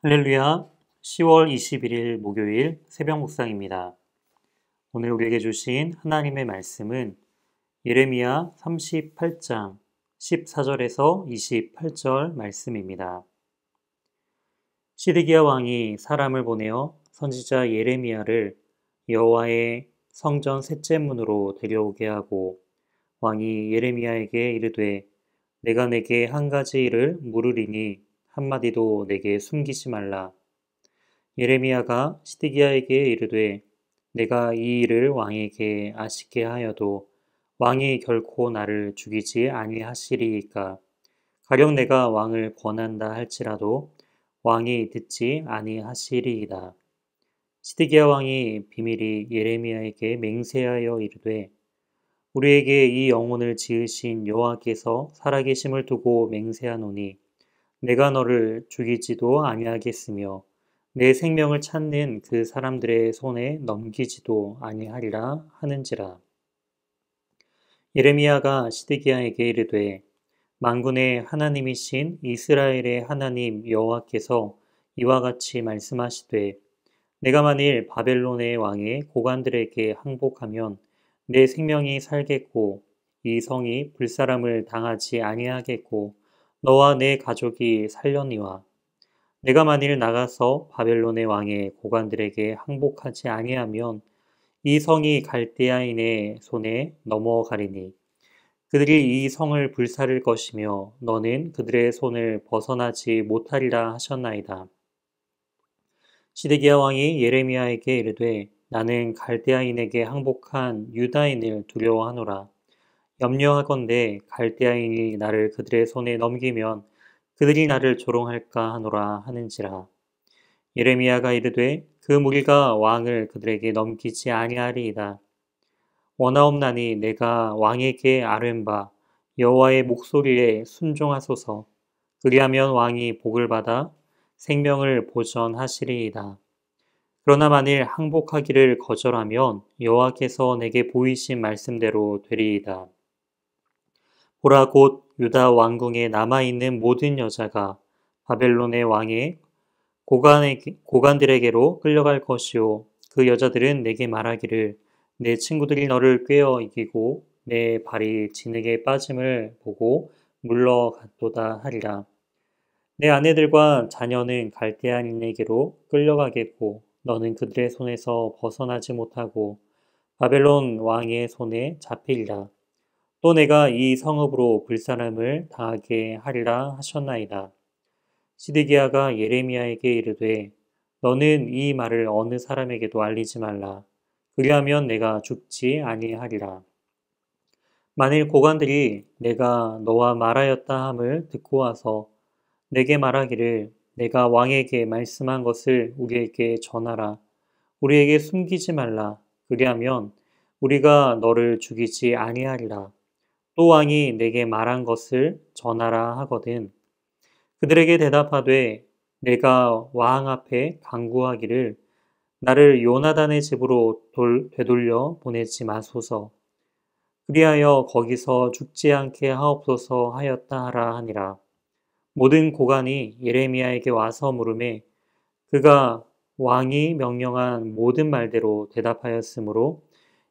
할렐루야, 10월 21일 목요일 새벽 묵상입니다. 오늘 우리에게 주신 하나님의 말씀은 예레미야 38장 14절에서 28절 말씀입니다. 시드기야 왕이 사람을 보내어 선지자 예레미야를 여호와의 성전 셋째 문으로 데려오게 하고 왕이 예레미야에게 이르되 내가 내게 한 가지 일을 물으리니 한마디도 내게 숨기지 말라. 예레미야가 시드기야에게 이르되 내가 이 일을 왕에게 아시게 하여도 왕이 결코 나를 죽이지 아니하시리이까. 가령 내가 왕을 권한다 할지라도 왕이 듣지 아니하시리이다. 시드기야 왕이 비밀이 예레미야에게 맹세하여 이르되 우리에게 이 영혼을 지으신 여호와께서 살아계심을 두고 맹세하노니 내가 너를 죽이지도 아니하겠으며 내 생명을 찾는 그 사람들의 손에 넘기지도 아니하리라 하는지라. 예레미야가 시드기야에게 이르되 만군의 하나님이신 이스라엘의 하나님 여호와께서 이와 같이 말씀하시되 내가 만일 바벨론의 왕의 고관들에게 항복하면 내 생명이 살겠고 이 성이 불사람을 당하지 아니하겠고 너와 내 가족이 살려니와 내가 만일 나가서 바벨론의 왕의 고관들에게 항복하지 아니하면 이 성이 갈대아인의 손에 넘어가리니 그들이 이 성을 불사를 것이며 너는 그들의 손을 벗어나지 못하리라 하셨나이다. 시드기야 왕이 예레미야에게 이르되 나는 갈대아인에게 항복한 유다인을 두려워하노라. 염려하건대 갈대아인이 나를 그들의 손에 넘기면 그들이 나를 조롱할까 하노라 하는지라. 예레미야가 이르되 그 무리가 왕을 그들에게 넘기지 아니하리이다. 원하옵나니 내가 왕에게 아뢰는 바 여호와의 목소리에 순종하소서. 그리하면 왕이 복을 받아 생명을 보전하시리이다. 그러나 만일 항복하기를 거절하면 여호와께서 내게 보이신 말씀대로 되리이다. 보라 곧 유다 왕궁에 남아있는 모든 여자가 바벨론의 왕의 고관들에게로 끌려갈 것이요 그 여자들은 내게 말하기를 내 친구들이 너를 꿰어 이기고 내 발이 진흙에 빠짐을 보고 물러갔도다 하리라. 내 아내들과 자녀는 갈대아인에게로 끌려가겠고 너는 그들의 손에서 벗어나지 못하고 바벨론 왕의 손에 잡히리라. 또 내가 이 성읍으로 불사람을 당하게 하리라 하셨나이다. 시드기야가 예레미야에게 이르되 너는 이 말을 어느 사람에게도 알리지 말라. 그리하면 내가 죽지 아니하리라. 만일 고관들이 내가 너와 말하였다 함을 듣고 와서 내게 말하기를 내가 왕에게 말씀한 것을 우리에게 전하라. 우리에게 숨기지 말라. 그리하면 우리가 너를 죽이지 아니하리라. 또 왕이 내게 말한 것을 전하라 하거든. 그들에게 대답하되 내가 왕 앞에 간구하기를 나를 요나단의 집으로 되돌려 보내지 마소서. 그리하여 거기서 죽지 않게 하옵소서 하였다 하라 하니라. 모든 고관이 예레미야에게 와서 물으매 그가 왕이 명령한 모든 말대로 대답하였으므로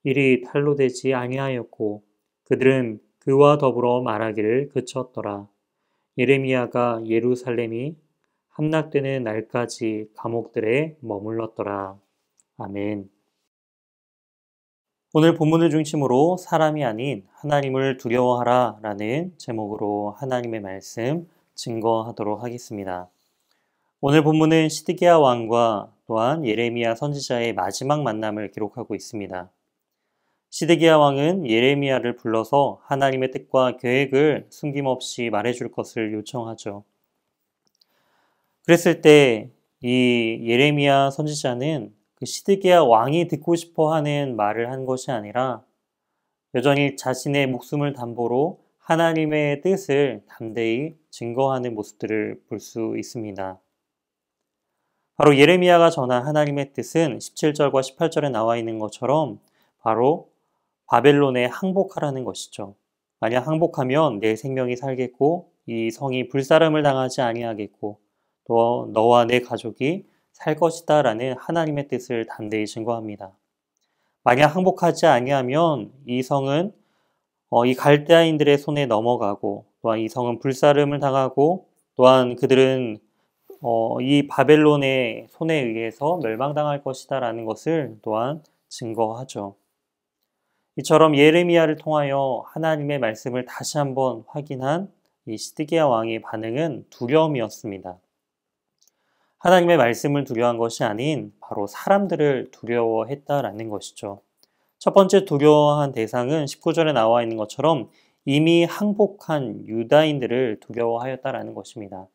일이 탄로되지 아니하였고 그들은 그와 더불어 말하기를 그쳤더라. 예레미야가 예루살렘이 함락되는 날까지 감옥들에 머물렀더라. 아멘. 오늘 본문을 중심으로 사람이 아닌 하나님을 두려워하라 라는 제목으로 하나님의 말씀 증거하도록 하겠습니다. 오늘 본문은 시드기야 왕과 또한 예레미야 선지자의 마지막 만남을 기록하고 있습니다. 시드기야 왕은 예레미야를 불러서 하나님의 뜻과 계획을 숨김없이 말해줄 것을 요청하죠. 그랬을 때 이 예레미야 선지자는 그 시드기야 왕이 듣고 싶어하는 말을 한 것이 아니라 여전히 자신의 목숨을 담보로 하나님의 뜻을 담대히 증거하는 모습들을 볼 수 있습니다. 바로 예레미야가 전한 하나님의 뜻은 17절과 18절에 나와 있는 것처럼 바로 바벨론에 항복하라는 것이죠. 만약 항복하면 내 생명이 살겠고 이 성이 불사람을 당하지 아니하겠고 또 너와 내 가족이 살 것이다 라는 하나님의 뜻을 담대히 증거합니다. 만약 항복하지 아니하면 이 성은 이 갈대아인들의 손에 넘어가고 또한 이 성은 불사름을 당하고 또한 그들은 이 바벨론의 손에 의해서 멸망당할 것이다 라는 것을 또한 증거하죠. 이처럼 예레미야를 통하여 하나님의 말씀을 다시 한번 확인한 이 시드기야 왕의 반응은 두려움이었습니다. 하나님의 말씀을 두려워한 것이 아닌 바로 사람들을 두려워했다라는 것이죠. 첫 번째 두려워한 대상은 19절에 나와 있는 것처럼 이미 항복한 유다인들을 두려워하였다라는 것입니다.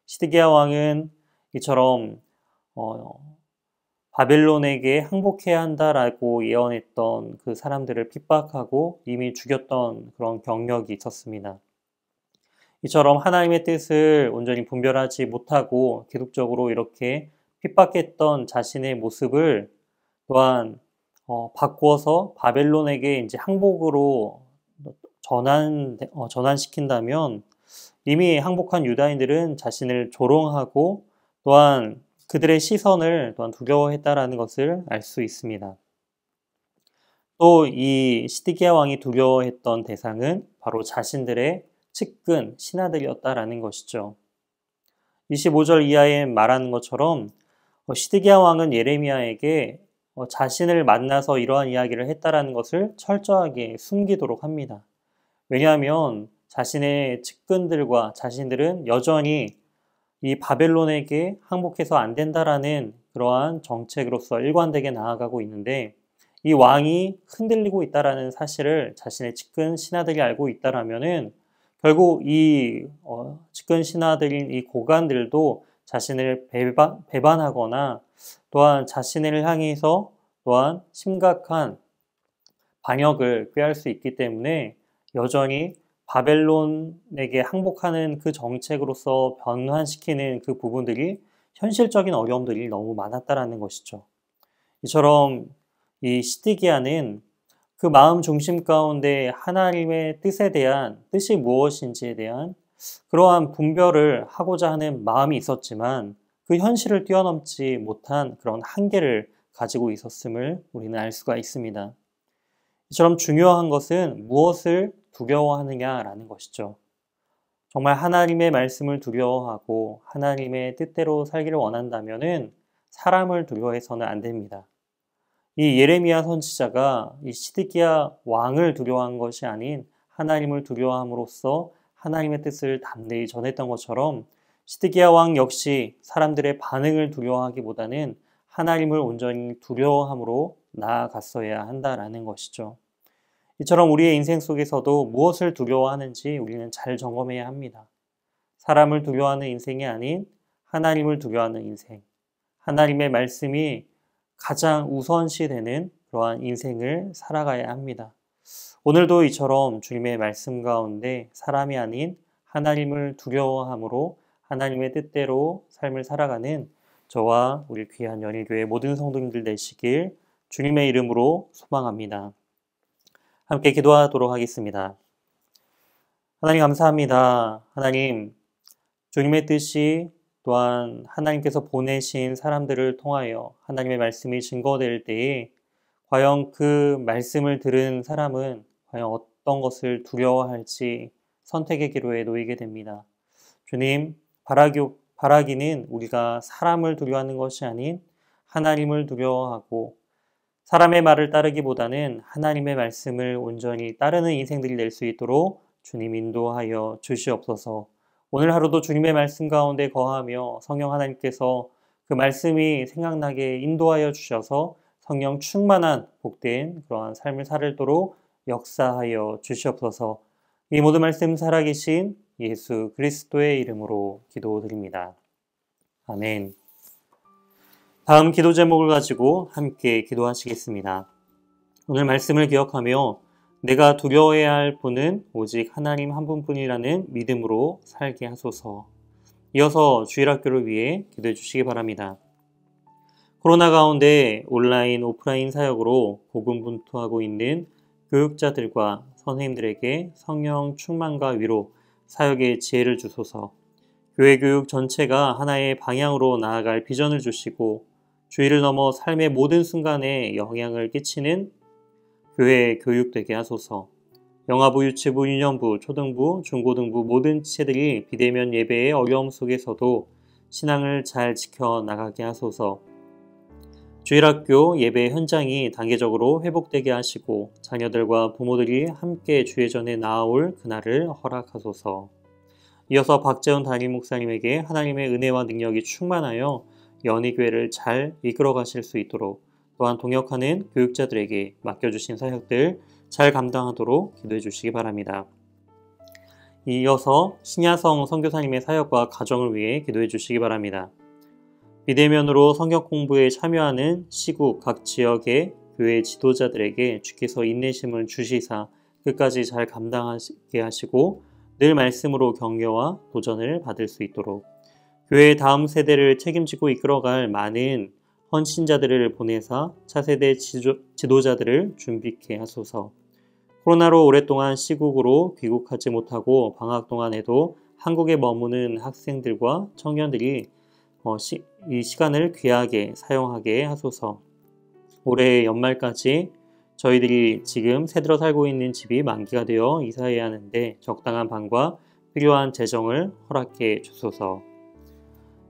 시드기야 왕은 이처럼 바벨론에게 항복해야 한다라고 예언했던 그 사람들을 핍박하고 이미 죽였던 그런 경력이 있었습니다. 이처럼 하나님의 뜻을 온전히 분별하지 못하고 계속적으로 이렇게 핍박했던 자신의 모습을 또한 바꾸어서 바벨론에게 이제 항복으로 전환시킨다면 이미 항복한 유다인들은 자신을 조롱하고 또한 그들의 시선을 또한 두려워했다라는 것을 알 수 있습니다. 또 이 시드기야 왕이 두려워했던 대상은 바로 자신들의 측근 신하들이었다라는 것이죠. 25절 이하에 말하는 것처럼 시드기야 왕은 예레미야에게 자신을 만나서 이러한 이야기를 했다라는 것을 철저하게 숨기도록 합니다. 왜냐하면 자신의 측근들과 자신들은 여전히 이 바벨론에게 항복해서 안 된다라는 그러한 정책으로서 일관되게 나아가고 있는데 이 왕이 흔들리고 있다라는 사실을 자신의 측근 신하들이 알고 있다라면은 결국 이 측근 신하들인 이 고관들도 자신을 배반하거나 또한 자신을 향해서 또한 심각한 반역을 꾀할 수 있기 때문에 여전히 바벨론에게 항복하는 그 정책으로서 변환시키는 그 부분들이 현실적인 어려움들이 너무 많았다라는 것이죠. 이처럼 이 시드기야는 그 마음 중심 가운데 하나님의 뜻에 대한 뜻이 무엇인지에 대한 그러한 분별을 하고자 하는 마음이 있었지만 그 현실을 뛰어넘지 못한 그런 한계를 가지고 있었음을 우리는 알 수가 있습니다. 이처럼 중요한 것은 무엇을 두려워하느냐라는 것이죠. 정말 하나님의 말씀을 두려워하고 하나님의 뜻대로 살기를 원한다면은 사람을 두려워해서는 안 됩니다. 이 예레미야 선지자가 이 시드기야 왕을 두려워한 것이 아닌 하나님을 두려워함으로써 하나님의 뜻을 담대히 전했던 것처럼 시드기야 왕 역시 사람들의 반응을 두려워하기보다는 하나님을 온전히 두려워함으로 나아갔어야 한다라는 것이죠. 이처럼 우리의 인생 속에서도 무엇을 두려워하는지 우리는 잘 점검해야 합니다. 사람을 두려워하는 인생이 아닌 하나님을 두려워하는 인생, 하나님의 말씀이 가장 우선시 되는 그러한 인생을 살아가야 합니다. 오늘도 이처럼 주님의 말씀 가운데 사람이 아닌 하나님을 두려워함으로 하나님의 뜻대로 삶을 살아가는 저와 우리 귀한 연일교회 모든 성도님들 되시길 주님의 이름으로 소망합니다. 함께 기도하도록 하겠습니다. 하나님 감사합니다. 하나님, 주님의 뜻이 또한 하나님께서 보내신 사람들을 통하여 하나님의 말씀이 증거될 때에 과연 그 말씀을 들은 사람은 과연 어떤 것을 두려워할지 선택의 기로에 놓이게 됩니다. 주님, 바라기는 우리가 사람을 두려워하는 것이 아닌 하나님을 두려워하고 사람의 말을 따르기보다는 하나님의 말씀을 온전히 따르는 인생들이 될 수 있도록 주님 인도하여 주시옵소서. 오늘 하루도 주님의 말씀 가운데 거하며 성령 하나님께서 그 말씀이 생각나게 인도하여 주셔서 성령 충만한 복된 그러한 삶을 살도록 역사하여 주시옵소서. 이 모든 말씀 살아계신 예수 그리스도의 이름으로 기도드립니다. 아멘. 다음 기도 제목을 가지고 함께 기도하시겠습니다. 오늘 말씀을 기억하며 내가 두려워해야 할 분은 오직 하나님 한 분뿐이라는 믿음으로 살게 하소서. 이어서 주일학교를 위해 기도해 주시기 바랍니다. 코로나 가운데 온라인, 오프라인 사역으로 고군분투하고 있는 교육자들과 선생님들에게 성령 충만과 위로, 사역의 지혜를 주소서. 교회 교육 전체가 하나의 방향으로 나아갈 비전을 주시고 주의를 넘어 삶의 모든 순간에 영향을 끼치는 교회 교육되게 하소서. 영아부, 유치부, 유년부, 초등부, 중고등부 모든 지체들이 비대면 예배의 어려움 속에서도 신앙을 잘 지켜나가게 하소서. 주일학교 예배 현장이 단계적으로 회복되게 하시고 자녀들과 부모들이 함께 주의 전에 나아올 그날을 허락하소서. 이어서 박재훈 담임 목사님에게 하나님의 은혜와 능력이 충만하여 연희교회를 잘 이끌어 가실 수 있도록, 또한 동역하는 교육자들에게 맡겨주신 사역들 잘 감당하도록 기도해 주시기 바랍니다. 이어서 신야성 선교사님의 사역과 가정을 위해 기도해 주시기 바랍니다. 비대면으로 성경 공부에 참여하는 시국 각 지역의 교회 지도자들에게 주께서 인내심을 주시사 끝까지 잘 감당하게 하시고 늘 말씀으로 격려와 도전을 받을 수 있도록, 교회의 다음 세대를 책임지고 이끌어갈 많은 헌신자들을 보내사 차세대 지도자들을 준비케 하소서. 코로나로 오랫동안 시국으로 귀국하지 못하고 방학 동안에도 한국에 머무는 학생들과 청년들이 이 시간을 귀하게 사용하게 하소서. 올해 연말까지 저희들이 지금 새들어 살고 있는 집이 만기가 되어 이사해야 하는데 적당한 방과 필요한 재정을 허락해 주소서.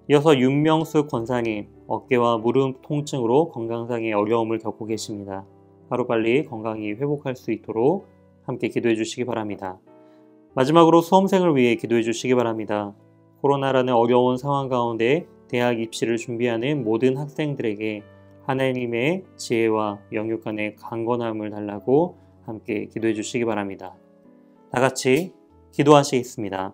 이어서 윤명숙 권사님, 어깨와 무릎 통증으로 건강상의 어려움을 겪고 계십니다. 하루빨리 건강이 회복할 수 있도록 함께 기도해 주시기 바랍니다. 마지막으로 수험생을 위해 기도해 주시기 바랍니다. 코로나라는 어려운 상황 가운데 대학 입시를 준비하는 모든 학생들에게 하나님의 지혜와 영육간의 강건함을 달라고 함께 기도해 주시기 바랍니다. 다 같이 기도하시겠습니다.